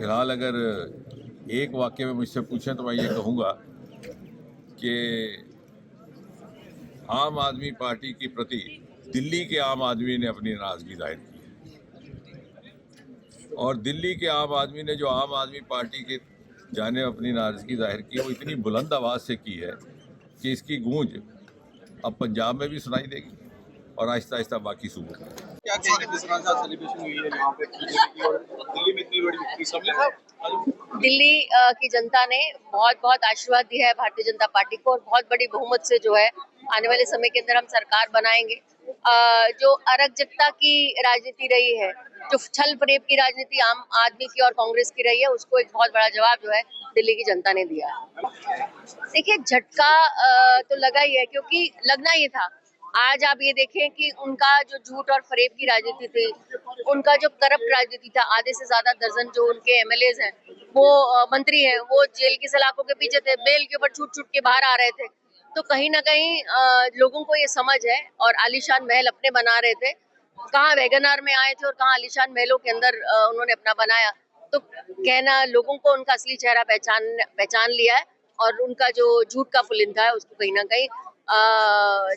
फिलहाल अगर एक वाक्य में मुझसे पूछें तो मैं ये कहूँगा कि आम आदमी पार्टी के प्रति दिल्ली के आम आदमी ने अपनी नाराजगी जाहिर की है और दिल्ली के आम आदमी ने जो आम आदमी पार्टी के जाने अपनी नाराजगी जाहिर की वो इतनी बुलंद आवाज़ से की है कि इसकी गूंज अब पंजाब में भी सुनाई देगी और आहिस्ता आहिस्ता बाकी सूबों में। क्या कहेंगे जिस तरह से सेलिब्रेशन हुई है यहाँ पे बीजेपी की और दिल्ली में इतनी बड़ी विक्ट्री सबने दिल्ली की जनता ने बहुत बहुत आशीर्वाद दिया है भारतीय जनता पार्टी को और बहुत बड़ी बहुमत से जो है आने वाले समय के अंदर हम सरकार बनाएंगे। जो अराजकता की राजनीति रही है, जो छल फरेब की राजनीति आम आदमी की और कांग्रेस की रही है, उसको एक बहुत बड़ा जवाब जो है दिल्ली की जनता ने दिया है। देखिए, झटका तो लगा ही है, क्योंकि लगना ही था। आज आप ये देखें कि उनका जो झूठ और फरेब की राजनीति थी, उनका जो करप्ट राजनीति था, आधे से ज्यादा दर्जन जो उनके एमएलएज हैं, वो मंत्री हैं, वो जेल की सलाखों के पीछे थे, बेल के ऊपर छूट छूट के बाहर आ रहे थे। तो कहीं ना कहीं लोगों को ये समझ है और आलीशान महल अपने बना रहे थे। कहाँ वैगनार में आए थे और कहाँ आलीशान महलों के अंदर उन्होंने अपना बनाया। तो कहना, लोगों को उनका असली चेहरा पहचान लिया है और उनका जो झूठ का फुलिंदा है उसको कहीं ना कहीं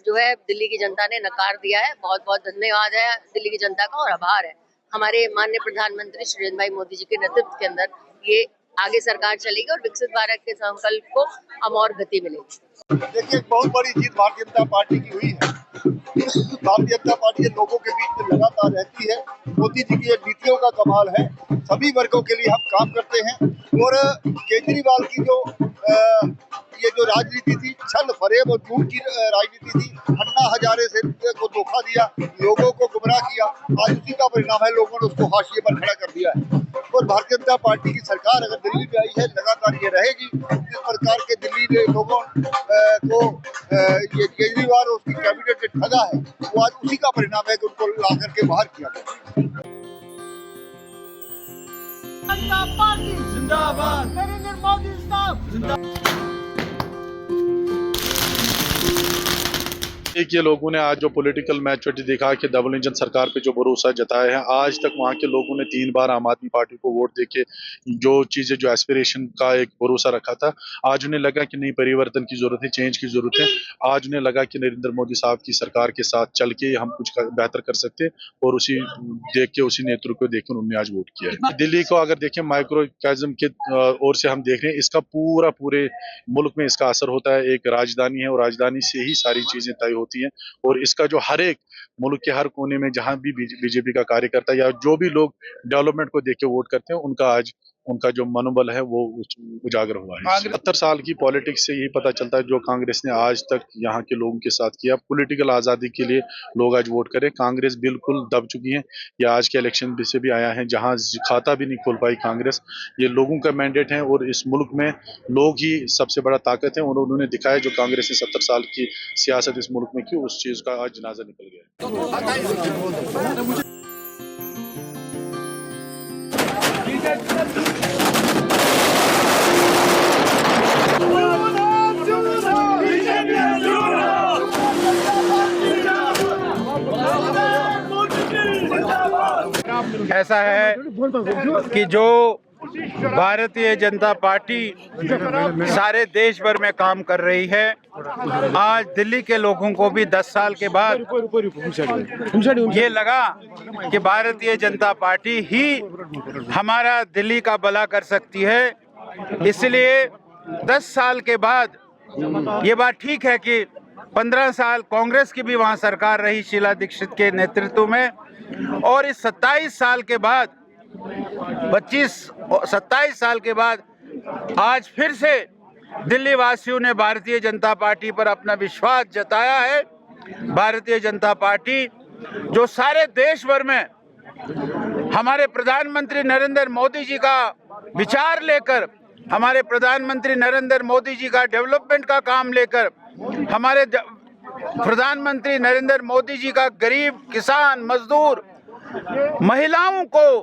जो है दिल्ली की जनता ने नकार दिया है। बहुत बहुत धन्यवाद है दिल्ली की जनता का और आभार है हमारे माननीय प्रधानमंत्री श्री नरेंद्र भाई मोदी जी के नेतृत्व के अंदर। ये आगे सरकार चलेगी और विकसित भारत के संकल्प को हम और गति मिलेगी। देखिए, बहुत बड़ी जीत भारतीय जनता पार्टी की हुई है। भारतीय जनता पार्टी लोगों के बीच में लगातार रहती है। मोदी जी की नीतियों का कमाल है। सभी वर्गों के लिए हम काम करते हैं और केजरीवाल की ये जो राजनीति थी, छल फरेब और झूठ की राजनीति थी, अन्ना हजारे से को धोखा दिया, लोगों को गुमराह किया, आज उसी का परिणाम है। लोगों ने उसको हाशिए पर खड़ा कर दिया है और भारतीय जनता पार्टी की सरकार अगर दिल्ली में आई है, लगातार ये रहेगी। जिस प्रकार के दिल्ली के लोगों को ये केजरीवाल और उसकी कैबिनेट ने ठगा है, वो आज उसी का परिणाम है कि उनको ला करके बाहर किया गया। जनता पार्टी जिंदाबाद, नरेंद्र मोदी जिंदाबाद। देखिए, लोगों ने आज जो पॉलिटिकल मैच्योरिटी दिखा कि डबल इंजन सरकार पे जो भरोसा जताया है, आज तक वहाँ के लोगों ने 3 बार आम आदमी पार्टी को वोट देके जो चीजें, जो एस्पिरेशन का एक भरोसा रखा था, आज उन्हें लगा कि नहीं, परिवर्तन की जरूरत है, चेंज की जरूरत है। आज उन्हें लगा कि नरेंद्र मोदी साहब की सरकार के साथ चल के हम कुछ बेहतर कर सकते हैं और उसी देख के, उसी नेतृत्व को देख कर उन्होंने आज वोट किया है। दिल्ली को अगर देखें माइक्रोइकोनॉमिज्म के ओर से हम देख रहे हैं, इसका पूरे मुल्क में इसका असर होता है। एक राजधानी है और राजधानी से ही सारी चीजें तय होती हैं और इसका जो हर एक मुल्क के हर कोने में जहां भी बीजेपी का कार्यकर्ता या जो भी लोग डेवलपमेंट को देख के वोट करते हैं, उनका आज उनका जो मनोबल है वो उजागर हुआ है। 70 साल की पॉलिटिक्स से यही पता चलता है जो कांग्रेस ने आज तक यहाँ के लोगों के साथ किया। पॉलिटिकल आज़ादी के लिए लोग आज वोट करें। कांग्रेस बिल्कुल दब चुकी है। ये आज के इलेक्शन से भी आया है, जहाँ खाता भी नहीं खोल पाई कांग्रेस। ये लोगों का मैंडेट है और इस मुल्क में लोग ही सबसे बड़ा ताकत है और उन्होंने दिखाया जो कांग्रेस ने 70 साल की सियासत इस मुल्क में की, उस चीज़ का आज जनाजा निकल गया। ऐसा है कि जो भारतीय जनता पार्टी सारे देश भर में काम कर रही है, आज दिल्ली के लोगों को भी 10 साल के बाद ये लगा कि भारतीय जनता पार्टी ही हमारा दिल्ली का भला कर सकती है। इसलिए 10 साल के बाद ये बात ठीक है कि 15 साल कांग्रेस की भी वहाँ सरकार रही शीला दीक्षित के नेतृत्व में, और इस 27 साल के बाद 27 साल के बाद आज फिर से दिल्ली वासियों ने भारतीय जनता पार्टी पर अपना विश्वास जताया है। भारतीय जनता पार्टी जो सारे देश भर में हमारे प्रधानमंत्री नरेंद्र मोदी जी का विचार लेकर, हमारे प्रधानमंत्री नरेंद्र मोदी जी का डेवलपमेंट का काम लेकर, हमारे प्रधानमंत्री नरेंद्र मोदी जी का गरीब, किसान, मजदूर, महिलाओं को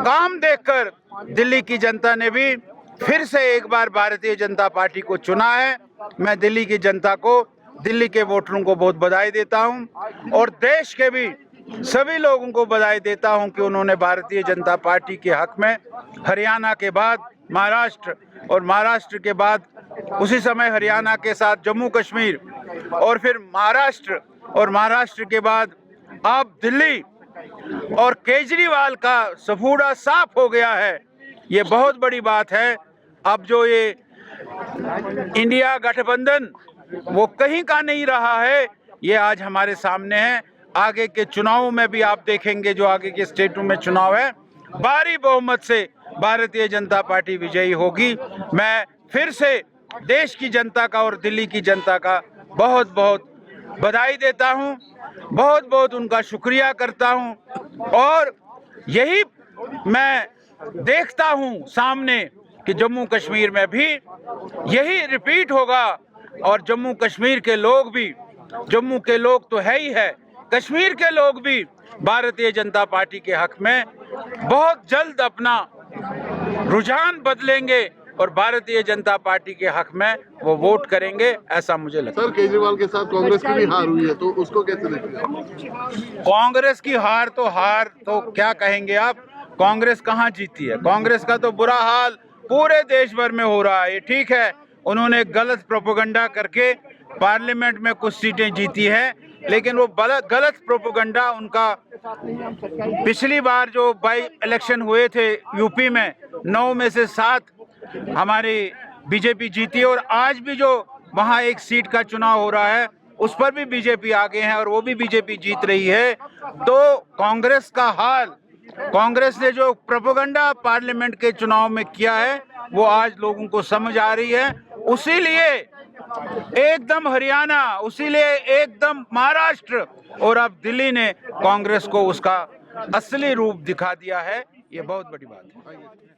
काम देखकर दिल्ली की जनता ने भी फिर से एक बार भारतीय जनता पार्टी को चुना है। मैं दिल्ली की जनता को, दिल्ली के वोटरों को बहुत बधाई देता हूं और देश के भी सभी लोगों को बधाई देता हूं कि उन्होंने भारतीय जनता पार्टी के हक में हरियाणा के बाद महाराष्ट्र और महाराष्ट्र के बाद उसी समय हरियाणा के साथ जम्मू कश्मीर और फिर महाराष्ट्र और महाराष्ट्र के बाद अब दिल्ली और केजरीवाल का सफूड़ा साफ हो गया है। ये बहुत बड़ी बात है। अब जो ये इंडिया गठबंधन वो कहीं का नहीं रहा है, ये आज हमारे सामने है। आगे के चुनावों में भी आप देखेंगे, जो आगे के स्टेटों में चुनाव है, भारी बहुमत से भारतीय जनता पार्टी विजयी होगी। मैं फिर से देश की जनता का और दिल्ली की जनता का बहुत बहुत बधाई देता हूं, बहुत बहुत उनका शुक्रिया करता हूं। और यही मैं देखता हूं सामने कि जम्मू कश्मीर में भी यही रिपीट होगा और जम्मू कश्मीर के लोग भी, जम्मू के लोग तो है ही है, कश्मीर के लोग भी भारतीय जनता पार्टी के हक में बहुत जल्द अपना रुझान बदलेंगे और भारतीय जनता पार्टी के हक में वो वोट करेंगे, ऐसा मुझे लगता है। सर, केजरीवाल के साथ कांग्रेस की भी हार हुई है, तो उसको कैसे देखते हैं? कांग्रेस की हार तो क्या कहेंगे आप, कांग्रेस कहाँ जीती है? कांग्रेस का तो बुरा हाल पूरे देश भर में हो रहा है। ठीक है, उन्होंने गलत प्रोपेगेंडा करके पार्लियामेंट में कुछ सीटें जीती है, लेकिन वो गलत प्रोपेगेंडा उनका पिछली बार जो बाई इलेक्शन हुए थे यूपी में 9 में से 7 हमारी बीजेपी जीती और आज भी जो वहाँ एक सीट का चुनाव हो रहा है उस पर भी बीजेपी आगे है और वो भी बीजेपी जीत रही है। तो कांग्रेस का हाल, कांग्रेस ने जो प्रोपेगेंडा पार्लियामेंट के चुनाव में किया है वो आज लोगों को समझ आ रही है। उसीलिए एकदम हरियाणा, उसीलिए एकदम महाराष्ट्र और अब दिल्ली ने कांग्रेस को उसका असली रूप दिखा दिया है। ये बहुत बड़ी बात है।